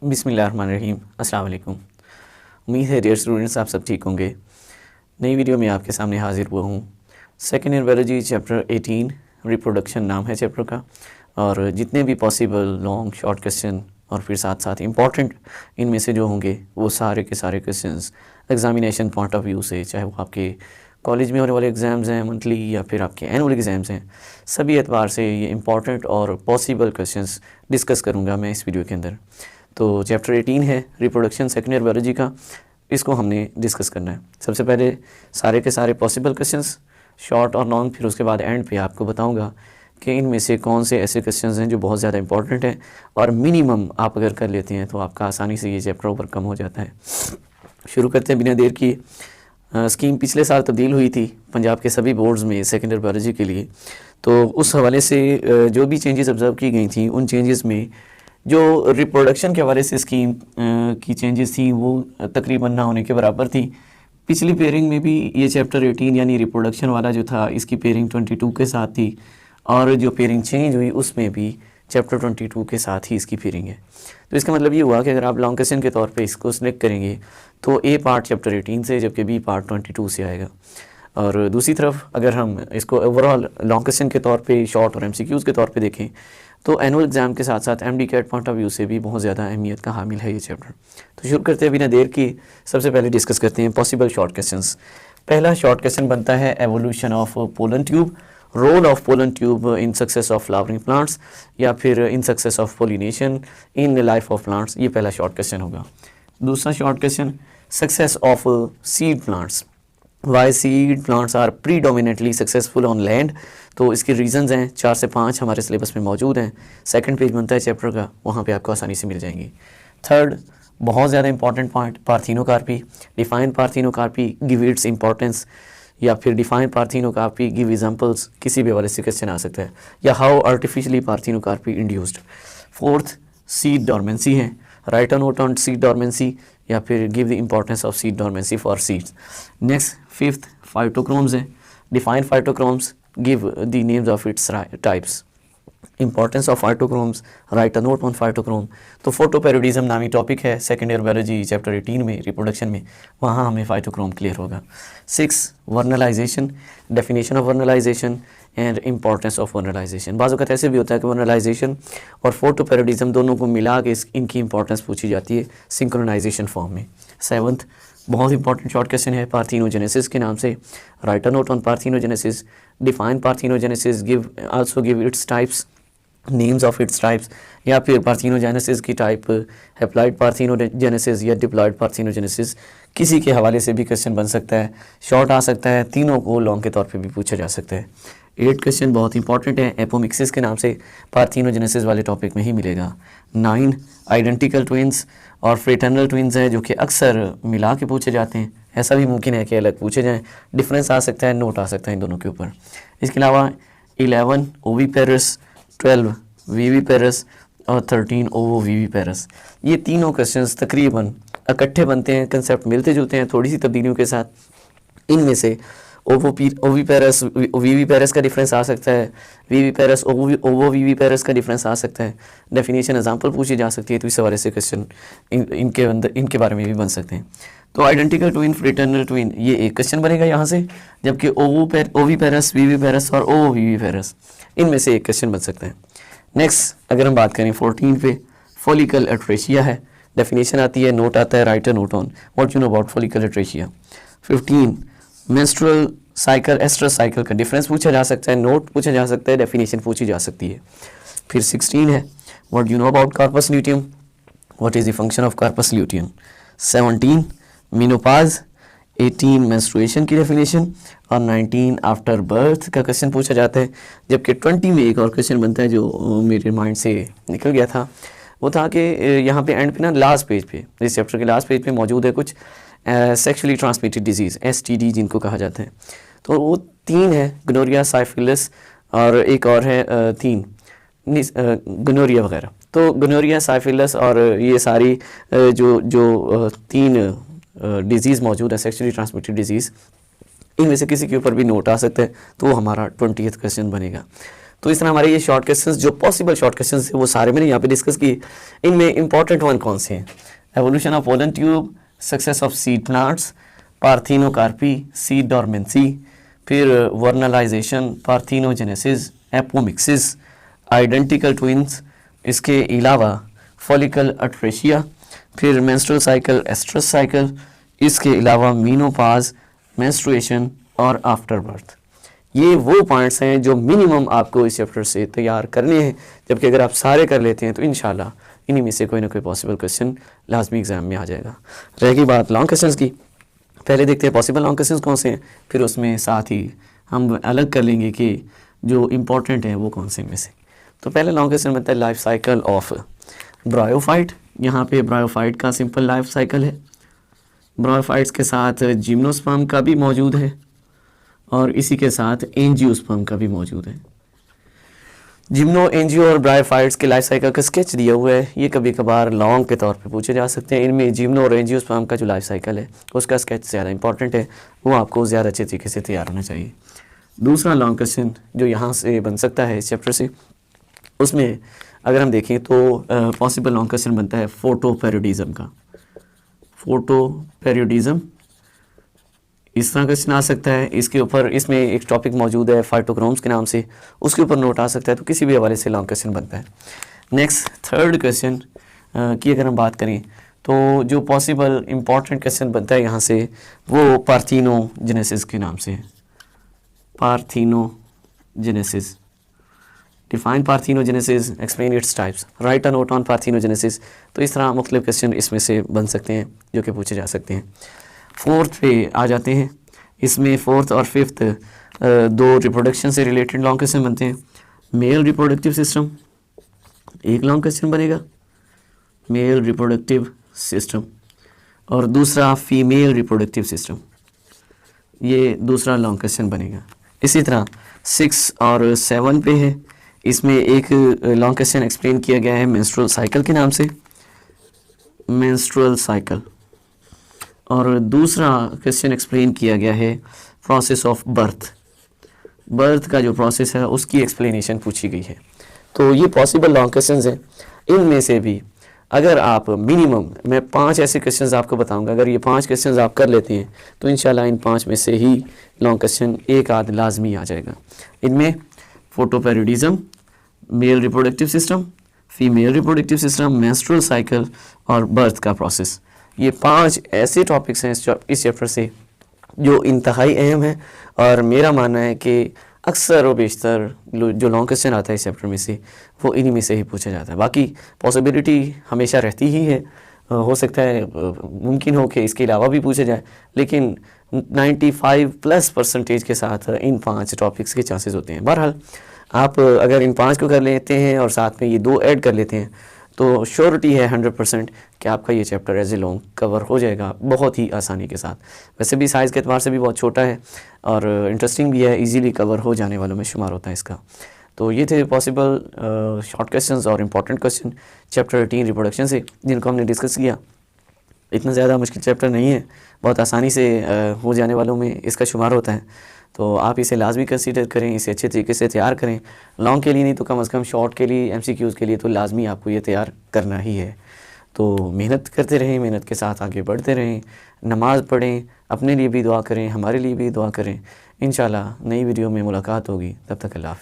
बिस्मिल्लाहिर्रहमानिर्रहीम। अस्सलाम वालेकुम। उम्मीद है डियर स्टूडेंट्स आप सब ठीक होंगे। नई वीडियो में आपके सामने हाजिर हुआ हूँ। Second year biology chapter 18 reproduction नाम है चैप्टर का, और जितने भी पॉसिबल लॉन्ग शॉर्ट क्वेश्चन और फिर साथ साथ इम्पॉर्टेंट इनमें से जो होंगे वो सारे के सारे questions examination point of view से, चाहे वो आपके कॉलेज में होने वाले एग्ज़ाम्स हैं मंथली या फिर आपके एनुअल एग्ज़ाम्स हैं, सभी एतबार से ये इम्पॉर्टेंट और पॉसिबल क्वेश्चंस डिस्कस करूँगा मैं इस वीडियो के अंदर। तो चैप्टर 18 है रिप्रोडक्शन सेकेंड ईयर बायोलॉजी का, इसको हमने डिस्कस करना है। सबसे पहले सारे के सारे पॉसिबल क्वेश्चंस शॉर्ट और लॉन्ग, फिर उसके बाद एंड पे आपको बताऊंगा कि इनमें से कौन से ऐसे क्वेश्चंस हैं जो बहुत ज़्यादा इंपॉर्टेंट हैं और मिनिमम आप अगर कर लेते हैं तो आपका आसानी से ये चैप्टर ओवरकम हो जाता है। शुरू करते हैं बिना देर की। स्कीम पिछले साल तब्दील हुई थी पंजाब के सभी बोर्ड्स में सेकेंड ईयर बायोलॉजी के लिए, तो उस हवाले से जो भी चेंजेस ऑब्ज़र्व की गई थी उन चेंजेस में जो रिप्रोडक्शन के हवाले से स्कीम की चेंजेस थी वो तकरीबन ना होने के बराबर थी। पिछली पेयरिंग में भी ये चैप्टर 18 यानी रिप्रोडक्शन वाला जो था इसकी पेयरिंग 22 के साथ थी, और जो पेयरिंग चेंज हुई उसमें भी चैप्टर 22 के साथ ही इसकी पेयरिंग है। तो इसका मतलब ये हुआ कि अगर आप लॉन्ग क्वेश्चन के तौर पे इसको सिलेक्ट करेंगे तो ए पार्ट चैप्टर 18 से जबकि बी पार्ट 22 से आएगा। और दूसरी तरफ अगर हम इसको ओवरऑल लॉन्ग क्वेश्चन के तौर पे शॉर्ट और एमसीक्यूज़ के तौर पे देखें तो एनुअल एग्ज़ाम के साथ साथ MD CAT point of view से भी बहुत ज़्यादा अहमियत का हामिल है ये चैप्टर। तो शुरू करते हैं बिना देर की। सबसे पहले डिस्कस करते हैं पॉसिबल शॉर्ट क्वेश्चंस। पहला शॉर्ट क्वेश्चन बनता है evolution of pollen tube, role of pollen tube in success of flowering plants या फिर in success of pollination in life of plants. ये पहला शॉर्ट क्वेश्चन होगा। दूसरा short question success of seed plants, why seed plants are predominantly successful on land. तो इसके reasons हैं 4 से 5 हमारे सिलेबस में मौजूद हैं। सेकंड पेज बनता है चैप्टर का, वहाँ पे आपको आसानी से मिल जाएंगी। थर्ड बहुत ज़्यादा important point parthenocarpy, define parthenocarpy, give its importance, या फिर डिफाइन पार्थेनोकार्पी, गिव एग्जांपल्स, किसी भी हवाले से क्वेश्चन आ सकता है, या how artificially parthenocarpy induced. Fourth seed dormancy है, write a note on seed dormancy या फिर give the importance of seed dormancy for seeds. Next fifth phytochromes है, define phytochromes, give the names of its types, importance of phytochromes, write a note on phytochrome. तो photoperiodism नामी topic है second year biology chapter 18 में reproduction में, वहाँ हमें phytochrome clear होगा। 6 vernalization, definition of vernalization and importance of vernalization. बाज़ वक़्त ऐसे भी होता है कि वर्नलाइजेशन और फोटोपेरिडिज्म दोनों को मिला के इनकी इंपॉर्टेंस पूछी जाती है सिंक्रोनाइजेशन फॉर्म में। 7th बहुत इंपॉर्टेंट शॉर्ट क्वेश्चन है पार्थेनोजेनेसिस के नाम से, right a note on parthenogenesis, define parthenogenesis, give also give its types, names of its types, या फिर पार्थेनोजेनेसिस की टाइप हैप्लॉइड पार्थेनोजेनेसिस या डिप्लॉइड पार्थेनोजेनेसिस, किसी के हवाले से भी क्वेश्चन बन सकता है। शॉर्ट आ सकता है, तीनों को लॉन्ग के तौर पे भी पूछा जा सकता है। 8 क्वेश्चन बहुत इंपॉर्टेंट है, एपोमिक्सिस के नाम से पार्थेनोजेनेसिस वाले टॉपिक में ही मिलेगा। 9 आइडेंटिकल ट्विंस और फ्रेटर्नल ट्विंस हैं जो कि अक्सर मिला के पूछे जाते हैं, ऐसा भी मुमकिन है कि अलग पूछे जाएँ, डिफरेंस आ सकता है, नोट आ सकता है इन दोनों के ऊपर। इसके अलावा 11 ओवीपेरस, 12 वीवीपेरस और 13 ओवोवीवीपेरस। ये तीनों क्वेश्चंस तकरीबन इकट्ठे बनते हैं, कंसेप्ट मिलते जुलते हैं थोड़ी सी तब्दीलियों के साथ। इनमें से ओवीपेरस वीवीपेरस का डिफरेंस आ सकता है, वीवीपेरस ओवोवीवीपेरस का डिफरेंस आ सकता है, डेफिनेशन एग्जांपल पूछी जा सकती है, तो इस हवाले से क्वेश्चन इनके बारे में भी बन सकते हैं। तो आइडेंटिकल ट्विन, फ्रेटर्नल ट्विन, ये एक क्वेश्चन बनेगा यहाँ से, जबकि ओवीपेरस, वीवीपेरस और ओवोवीवीपेरस इनमें से एक क्वेश्चन बन सकता है। नेक्स्ट अगर हम बात करें 14 पे, फॉलिकल एट्रेशिया है, डेफिनेशन आती है, नोट आता है, write a note on what you know about follicle atresia. 15 menstrual cycle, estrus cycle का डिफरेंस पूछा जा सकता है, नोट पूछा जा सकता है, डेफिनेशन पूछी जा सकती है। फिर 16 है what you know about corpus luteum, what is the function of corpus luteum. 17 menopause, 18 menstruation की डेफिनेशन और 19 आफ्टर बर्थ का क्वेश्चन पूछा जाता है। जबकि 20 में एक और क्वेश्चन बनता है जो मेरे माइंड से निकल गया था, वो था कि यहाँ पे एंड पे ना लास्ट पेज पे, इस चैप्टर के लास्ट पेज पे मौजूद है कुछ सेक्सुअली ट्रांसमिटेड डिजीज़, STD जिनको कहा जाता है। तो वो 3 है, गोनोरिया, साइफिलिस और एक और है 3 गोनोरिया वगैरह। तो गोनोरिया, साइफिलिस और ये सारी जो 3 डिजीज़ मौजूद है सेक्सुअली ट्रांसमिटेड डिजीज़, इनमें से किसी के ऊपर भी नोट आ सकता है, तो वो हमारा 20th क्वेश्चन बनेगा। तो इस तरह हमारे ये शॉर्ट क्वेश्चंस जो पॉसिबल शॉर्ट क्वेश्चंस थे वो सारे मैंने यहाँ पे डिस्कस किए। इनमें इंपॉर्टेंट वन कौन से हैं? Evolution of pollen tube, success of seed plants, parthenocarpy, seed dormancy, फिर vernalization, parthenogenesis, apomixis, identical twins, इसके अलावा फॉलिकल अट्रेशिया, फिर मेंस्ट्रुअल साइकिल, एस्ट्रस साइकिल, इसके अलावा मीनोपाज, मेंस्ट्रुएशन और आफ्टर बर्थ। ये वो पॉइंट्स हैं जो मिनिमम आपको इस चैप्टर से तैयार करने हैं, जबकि अगर आप सारे कर लेते हैं तो इंशाल्लाह इन्हीं में से कोई ना कोई पॉसिबल क्वेश्चन लाजमी एग्जाम में आ जाएगा। रहेगी बात लॉन्ग क्वेश्चंस की, पहले देखते हैं पॉसिबल लॉन्ग क्वेश्चंस कौन से हैं, फिर उसमें साथ ही हम अलग कर लेंगे कि जो इम्पोर्टेंट हैं वो कौन से में से। तो पहले लॉन्ग क्वेश्चन बनता है लाइफ साइकिल ऑफ ब्रायोफाइट। यहाँ पे ब्रायोफाइट का सिंपल लाइफ साइकिल है। ब्रायोफाइट्स के साथ जिम्नोस्पर्म का भी मौजूद है और इसी के साथ एंजियोस्पर्म का भी मौजूद है। जिम्नो, एंजियो और ब्रायोफाइट्स के लाइफ साइकिल का स्केच दिया हुआ है। ये कभी कभार लॉन्ग के तौर पे पूछे जा सकते हैं। इनमें जिम्नो और एंजियोस्पर्म का जो लाइफ साइकिल है उसका स्केच ज़्यादा इंपॉर्टेंट है, वो आपको ज़्यादा अच्छे तरीके से तैयार होना चाहिए। दूसरा लॉन्ग क्वेश्चन जो यहाँ से बन सकता है इस चैप्टर से, उसमें अगर हम देखें तो पॉसिबल लॉन्ग क्वेश्चन बनता है फोटोपेरियोडिज्म का। फोटोपेरियोडिज्म इस तरह क्वेश्चन आ सकता है। इसके ऊपर इसमें एक टॉपिक मौजूद है फाइटोक्रोम्स के नाम से, उसके ऊपर नोट आ सकता है। तो किसी भी हवाले से लॉन्ग क्वेश्चन बनता है। नेक्स्ट थर्ड क्वेश्चन की अगर हम बात करें तो जो पॉसिबल इम्पॉर्टेंट क्वेश्चन बनता है यहाँ से वो पार्थिनोजेनेसिस के नाम से है। Parthenogenesis, define parthenogenesis, explain its types, right a note on parthenogenesis. तो इस तरह मुख्तलिफ क्वेश्चन इसमें से बन सकते हैं जो कि पूछे जा सकते हैं। फोर्थ पे आ जाते हैं। इसमें फोर्थ और फिफ्थ दो रिप्रोडक्शन से रिलेटेड लॉन्ग क्वेश्चन बनते हैं। मेल रिप्रोडक्टिव सिस्टम एक लॉन्ग क्वेश्चन बनेगा, मेल रिप्रोडक्टिव सिस्टम, और दूसरा फीमेल रिप्रोडक्टिव सिस्टम, ये दूसरा लॉन्ग क्वेश्चन बनेगा। इसी तरह 6 और 7 पे है। इसमें एक लॉन्ग क्वेश्चन एक्सप्लेन किया गया है मेंस्ट्रुअल साइकिल के नाम से, मेंस्ट्रुअल साइकिल, और दूसरा क्वेश्चन एक्सप्लेन किया गया है प्रोसेस ऑफ बर्थ। बर्थ का जो प्रोसेस है उसकी एक्सप्लेनेशन पूछी गई है। तो ये पॉसिबल लॉन्ग क्वेश्चंस हैं। इनमें से भी अगर आप मिनिमम, मैं 5 ऐसे क्वेश्चंस आपको बताऊंगा, अगर ये 5 क्वेश्चंस आप कर लेते हैं तो इंशाल्लाह इन 5 में से ही लॉन्ग क्वेश्चन एक आध लाजमी आ जाएगा। इनमें photoperiodism, male reproductive system, female reproductive system, menstrual cycle और बर्थ का प्रोसेस, ये 5 ऐसे टॉपिक्स हैं इस चैप्टर से जो इंतहाई अहम है। और मेरा मानना है कि अक्सर और बेशतर जो लॉन्ग क्वेश्चन आता है इस चैप्टर में से वो इन्हीं में से ही पूछा जाता है। बाकी पॉसिबिलिटी हमेशा रहती ही है, हो सकता है मुमकिन हो कि इसके अलावा भी पूछे जाए, लेकिन 95+% के साथ इन 5 टॉपिक्स के चांसेस होते हैं। बहरहाल आप अगर इन 5 को कर लेते हैं और साथ में ये 2 ऐड कर लेते हैं तो श्योरिटी है 100% कि आपका ये chapter as a long cover हो जाएगा बहुत ही आसानी के साथ। वैसे भी साइज़ के एतबार से भी बहुत छोटा है और इंटरेस्टिंग भी है, इजीली कवर हो जाने वालों में शुमार होता है इसका। तो ये थे पॉसिबल शॉर्ट क्वेश्चंस और इम्पॉर्टेंट क्वेश्चन चैप्टर 18 रिप्रोडक्शन से, जिनको हमने डिस्कस किया। इतना ज़्यादा मुश्किल चैप्टर नहीं है, बहुत आसानी से हो जाने वालों में इसका शुमार होता है। तो आप इसे लाजमी कंसीडर करें, इसे अच्छे तरीके से तैयार करें। लॉन्ग के लिए नहीं तो कम से कम शॉर्ट के लिए, MCQs के लिए तो लाजमी आपको ये तैयार करना ही है। तो मेहनत करते रहें, मेहनत के साथ आगे बढ़ते रहें, नमाज़ पढ़ें, अपने लिए भी दुआ करें, हमारे लिए भी दुआ करें। इंशाल्लाह नई वीडियो में मुलाकात होगी, तब तक अल्लाह हाफ़िज़।